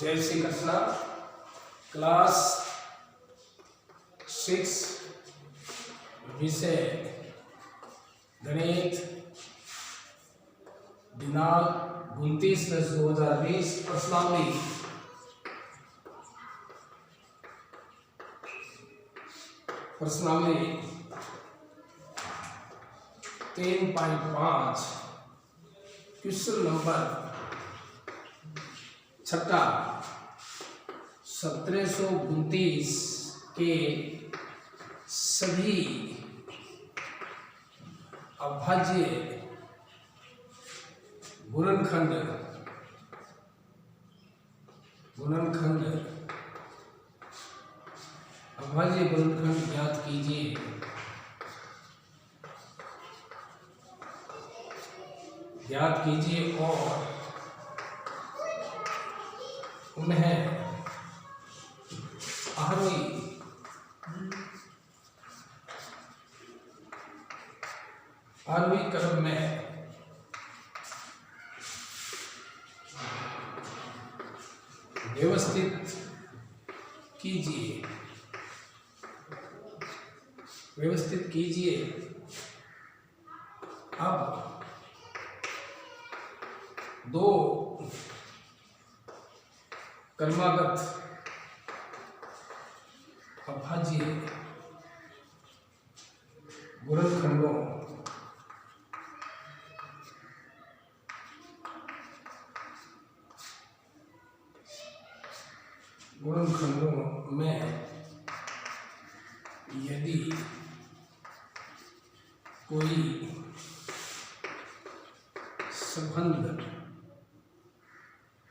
जय श्री कृष्णा। क्लास 6 विषय गणित, दिनांक 29/10/2020। प्रश्नावली 3.5 क्वेश्चन नंबर 6 1729 के सभी अभाज्य गुणनखंड अभाज्य गुणनखंड ज्ञात कीजिए। और उन्हें आरोही क्रम में व्यवस्थित कीजिए। अब दो क्रमागत अभाज्य गुणनखंडों में यदि कोई संबंध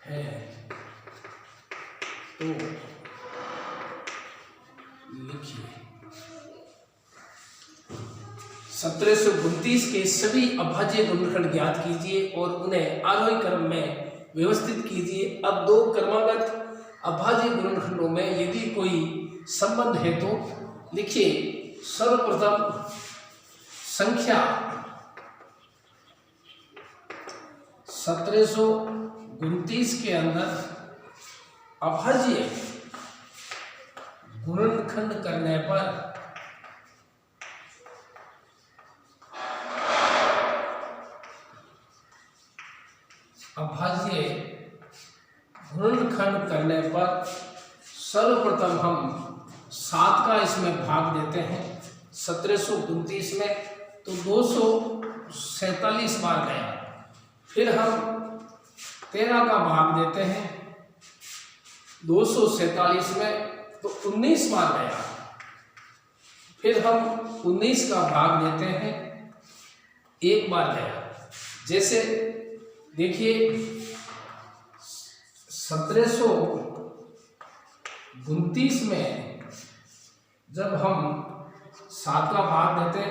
है तो लिखिए। 1729 के सभी अभाज्य गुणनखंड ज्ञात कीजिए और उन्हें आरोही क्रम में व्यवस्थित कीजिए। अब दो क्रमागत अभाज्य गुणनखंडों में यदि कोई संबंध है तो लिखिए। सर्वप्रथम संख्या 1729 के अंदर अभाज्य गुणनखंड करने पर सर्वप्रथम हम 7 का इसमें भाग देते हैं। 1729 में तो 247 बार गया। फिर हम 13 का भाग देते हैं 247 में तो 19 बार गया। फिर हम 19 का भाग देते हैं 1 बार गया। जैसे देखिए 1729 में जब हम 7 का भाग देते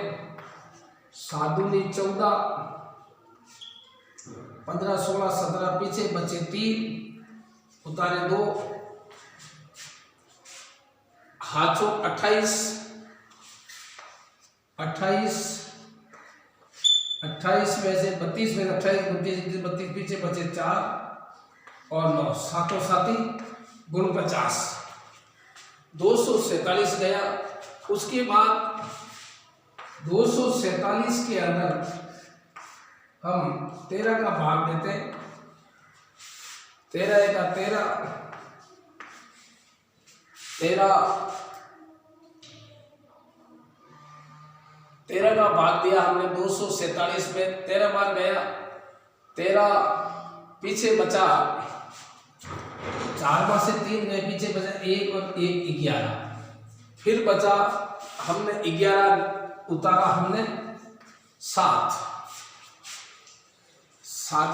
7 दूनी 14, 15, 16, 17 पीछे बचे 3 उतारे 2 हाथों 28 में से 32 में 28 32 पीछे बचे 4 और 9 सातों साथी गुण 50 247 गया। उसके बाद 247 के अंदर हम 13 का भाग देते 13 का 13 का भाग दिया हमने 247 में 13 बार गया। 13 पीछे बचा 4 में से 3 गए, पीछे बचा 1 और 1 11। फिर बचा हमने 11 उतारा हमने 7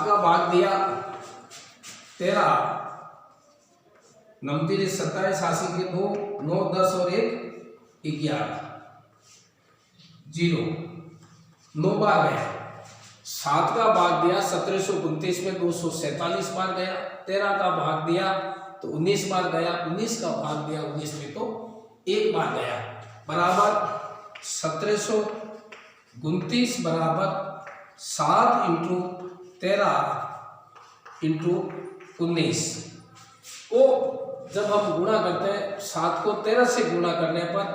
का भाग दिया 13 9 3 27 80 के 2 9 10 और 1 11 0 9 बार गया। 7 का भाग दिया 1729 में 247 बार गया। 13 का भाग दिया तो 19 बार गया। 19 का भाग दिया 19 में तो 1 बार गया। बराबर 1729 बराबर 7 × 13 × 19 वो जब हम गुणा करते हैं 7 को 13 से गुणा करने पर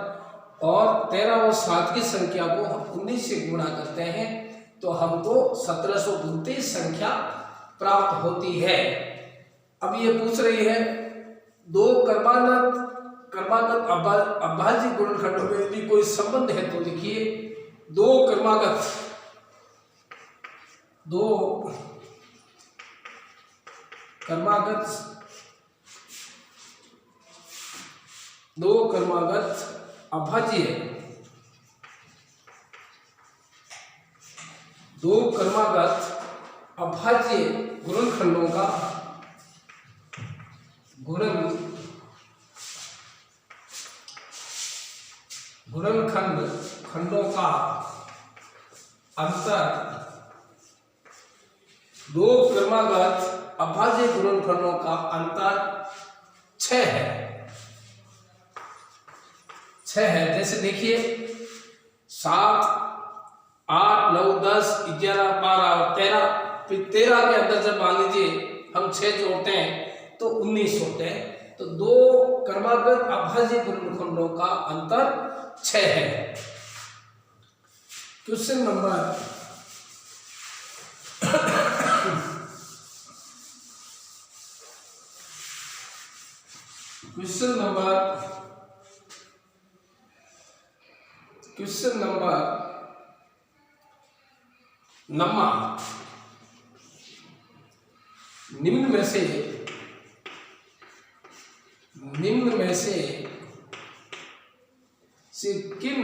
और 13 और 7 की संख्या को हम 19 से गुणा करते हैं तो हमको 1729 संख्या प्राप्त होती है। अब ये पूछ रही है दो क्रमागत अभाज्य गुणनखंडों में यदि कोई संबंध है तो लिखिए। दो क्रमागत अभाज्य गुणनखंडों का गुणनखंडों का अंतर दो क्रमागत अभाज्य गुणनखंडों का अंतर 6 है। जैसे देखिए 7, 8, 9, 10, 11, 12 और 13, फिर 13 के अंदर जब मान लीजिए हम 6 जोड़ते हैं तो 19 होते हैं। तो दो क्रमागत अभाज्य गुणनखंडों का अंतर 6 है। क्वेश्चन नंबर 9 निम्न में से किन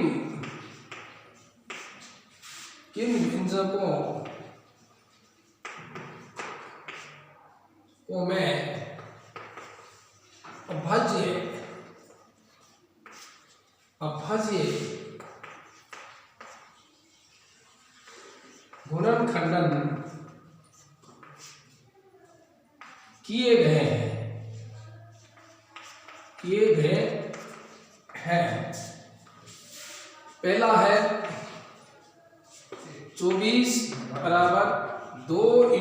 व्यंजकों को मैं अभाज्य गुणनखंडन किए गए हैं। पहला है 24 बराबर 2 ×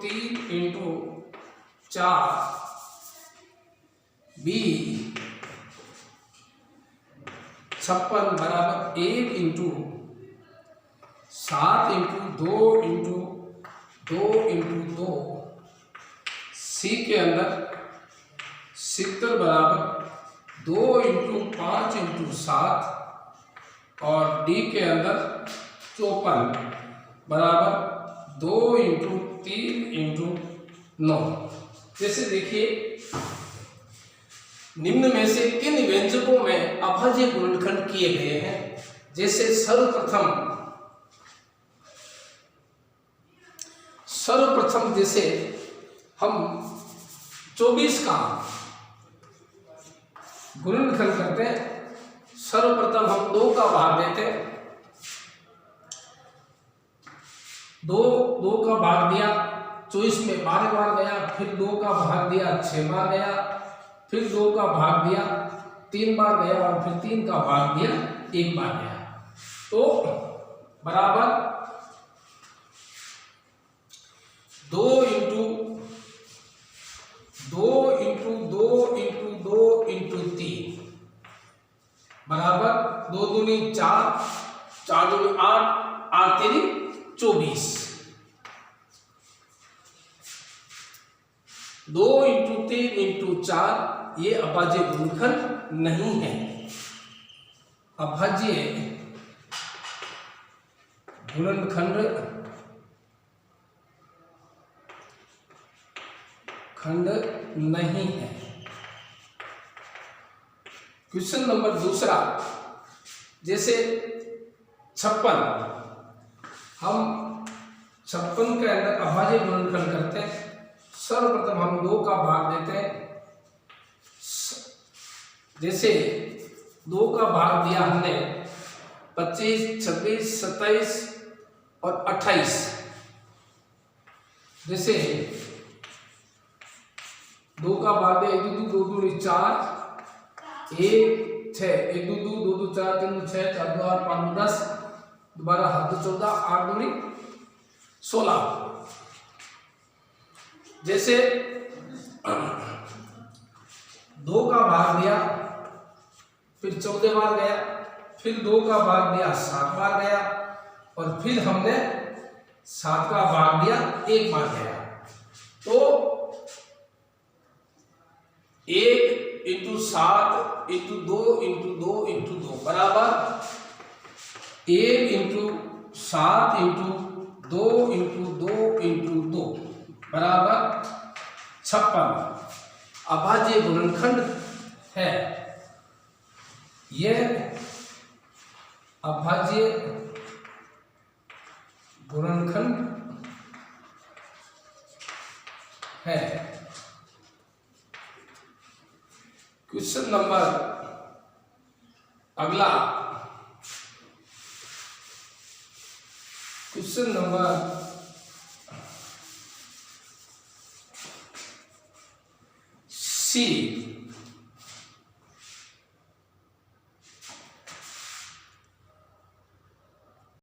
3 × 4 बी 56 बराबर 1 × 7 × 2 × 2 × 2 सी के अंदर 70 बराबर 2 × 5 × 7 और डी के अंदर 54 बराबर 2 × 3 × 9। जैसे देखिए निम्न में से किन व्यंजकों में अभाज्य गुणनखंड किए गए हैं। जैसे सर्वप्रथम जैसे हम 24 का गुणनखंड करते हैं। सर्वप्रथम हम 2 का भाग देते हैं। 2 का भाग दिया 24 में 12 बार गया, फिर 2 का भाग दिया 6 बार गया, फिर 2 का भाग दिया 3 बार गया और फिर 3 का भाग दिया 1 बार गया। तो बराबर 2 × 2 × 2 × 2 × 3 बराबर 2 दूनी 4, 4 दूनी 8, 8 तेरी 24। 2 × 3 × 4 ये अभाज्य गुणनखंड नहीं है। अभाज्य गुणनखंड नहीं है। क्वेश्चन नंबर 2 जैसे 56 हम 56 के अंदर अभाज्य गुणनखंड करते हैं। सर्वप्रथम हम 2 का भाग देते हैं। जैसे 2 का भाग दिया हमने 25, 26, 27 और 28। जैसे 2 का भाग दिया 1 2 2 2 4 1 6 1 2 2 2 4 3 6 4 2 8 5 10 दोबारा 7 14 8 2 16। जैसे 2 का भाग दिया, फिर 14 बार गया, फिर 2 का भाग दिया 7 बार गया, और फिर हमने 7 का भाग दिया 1 बार गया। तो 1 इंटू 7 इंटू 2 इंटू 2 इंटू 2 बराबर 1 इंटू 7 इंटू 2 इंटू 2 इंटू 2 बराबर 56। अभाज्य गुणनखंड है, यह अभाज्य गुणनखंड है। क्वेश्चन नंबर अगला, क्वेश्चन नंबर सी।